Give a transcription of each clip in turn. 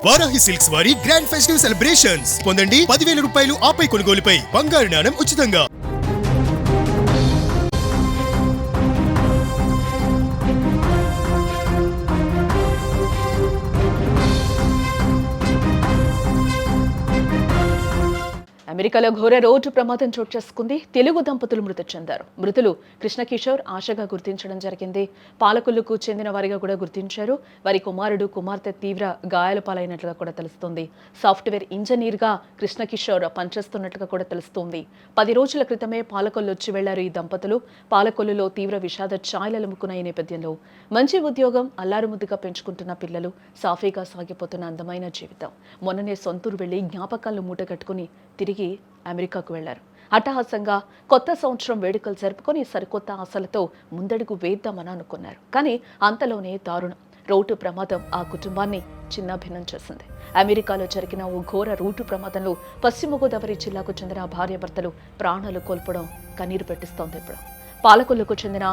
Varahi silks వారి grand festive celebrations పొందండి 10,000 రూపాయలు ఆపై కొనుగోలుపై బంగారు నాణెం ఉచితంగా. అమెరికాలో ఘోర రోడ్డు ప్రమాదం చోటు చేసుకుంది. తెలుగు దంపతులు మృతి చెందారు. మృతులు కృష్ణకిషోర్, ఆశగా గుర్తించడం జరిగింది. పాలకొల్లుకు చెందిన వారిగా కూడా గుర్తించారు. వారి కుమారుడు, కుమార్తె తీవ్ర గాయాల పాలైనట్లుగా కూడా తెలుస్తోంది. సాఫ్ట్వేర్ ఇంజనీర్ గా కృష్ణకిషోర్ పనిచేస్తున్నట్లుగా కూడా తెలుస్తోంది. 10 రోజుల క్రితమే పాలకొల్లు వచ్చి వెళ్లారు ఈ దంపతులు. పాలకొల్లులో తీవ్ర విషాద ఛాయలు అలుముకున్న ఈ నేపథ్యంలో మంచి ఉద్యోగం, అల్లారుముద్దుగా పెంచుకుంటున్న పిల్లలు, సాఫీగా సాగిపోతున్న అందమైన జీవితం. మొన్ననే సొంతూరు వెళ్లి జ్ఞాపకాలను మూటగట్టుకుని తిరిగి అమెరికాకు వెళ్లారు. హఠాత్తుగా కొత్త సంవత్సరం వేడుకలు జరుపుకొని సరికొత్త ఆశలతో ముందడుగు వేద్దామని అనుకున్నారు. కానీ అంతలోనే దారుణం. రోడ్డు ప్రమాదం ఆ కుటుంబాన్ని చిన్నాభిన్నం చేసింది. అమెరికాలో జరిగిన ఓ ఘోర రోడ్డు ప్రమాదంలో పశ్చిమ గోదావరి జిల్లాకు చెందిన భార్యాభర్తలు ప్రాణాలు కోల్పోవడం కన్నీరు పెట్టిస్తోంది. ఇప్పుడు పాలకొల్లుకు చెందిన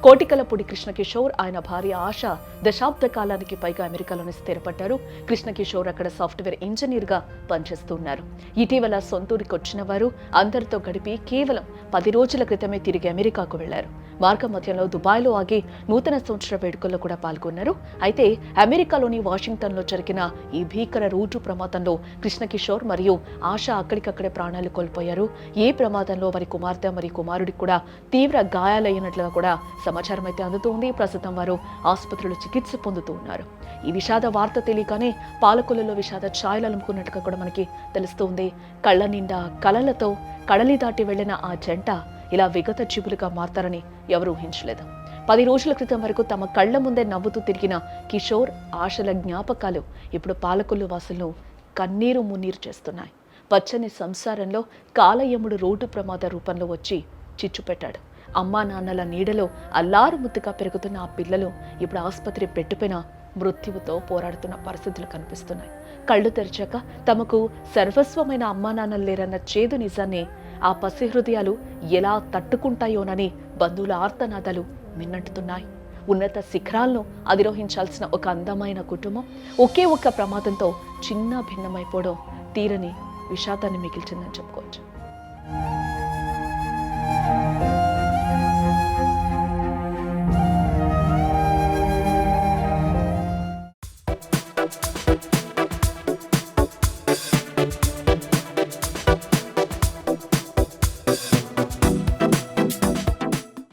కోటికలపూడి కృష్ణకిషోర్, ఆయన భార్య ఆశ దశాబ్ద కాలానికి పైగా అమెరికాలోనే స్థిరపడ్డారు. కృష్ణకిషోర్ అక్కడ సాఫ్ట్వేర్ ఇంజనీర్ గా పనిచేస్తున్నారు. ఇటీవల సొంతూరికి వచ్చిన వారు అందరితో గడిపి కేవలం 10 రోజుల క్రితమే తిరిగి అమెరికాకు వెళ్లారు. మార్గ మధ్యంలో దుబాయ్లో ఆగి నూతన సంవత్సర వేడుకల్లో కూడా పాల్గొన్నారు. అయితే అమెరికాలోని వాషింగ్టన్లో జరిగిన ఈ భీకర రోడ్డు ప్రమాదంలో కృష్ణకిషోర్ మరియు ఆశ అక్కడికక్కడే ప్రాణాలు కోల్పోయారు. ఈ ప్రమాదంలో వారి కుమార్తె మరియు కుమారుడికి కూడా తీవ్ర గాయాలయ్యినట్లుగా కూడా సమాచారం అయితే అందుతోంది. ప్రస్తుతం వారు ఆసుపత్రిలో చికిత్స పొందుతూ ఉన్నారు. ఈ విషాద వార్త తెలియగానే పాలకొల్లులో విషాద ఛాయలు అలుముకున్నట్టుగా కూడా మనకి తెలుస్తోంది. కళ్ళ నిండా కలలతో కడలి దాటి వెళ్లిన ఆ జంట ఇలా విగత జీవులుగా మారతారని ఎవరు ఊహించలేదు. 10 రోజుల క్రితం వరకు తమ కళ్ల ముందే నవ్వుతూ తిరిగిన కిషోర్, ఆశల జ్ఞాపకాలు ఇప్పుడు పాలకొల్లు వాసులను కన్నీరు మున్నీరు చేస్తున్నాయి. పచ్చని సంసారంలో కాలయముడు రోడ్డు ప్రమాద రూపంలో వచ్చి చిచ్చు పెట్టాడు. అమ్మా నాన్నల నీడలో అల్లారు ముద్దుగా పెరుగుతున్న ఆ పిల్లలు ఇప్పుడు ఆసుపత్రి పెట్టుపైన మృత్యువుతో పోరాడుతున్న పరిస్థితులు కనిపిస్తున్నాయి. కళ్ళు తెరిచాక తమకు సర్వస్వమైన అమ్మా నాన్నలు లేరన్న చేదు నిజాన్ని ఆ పసి హృదయాలు ఎలా తట్టుకుంటాయోనని బంధువుల ఆర్తనాదాలు మిన్నంటున్నాయి. ఉన్నత శిఖరాలను అధిరోహించాల్సిన ఒక అందమైన కుటుంబం ఒకే ఒక్క ప్రమాదంతో చిన్న భిన్నమైపోవడం తీరని విషాదాన్ని మిగిల్చిందని చెప్పుకోవచ్చు.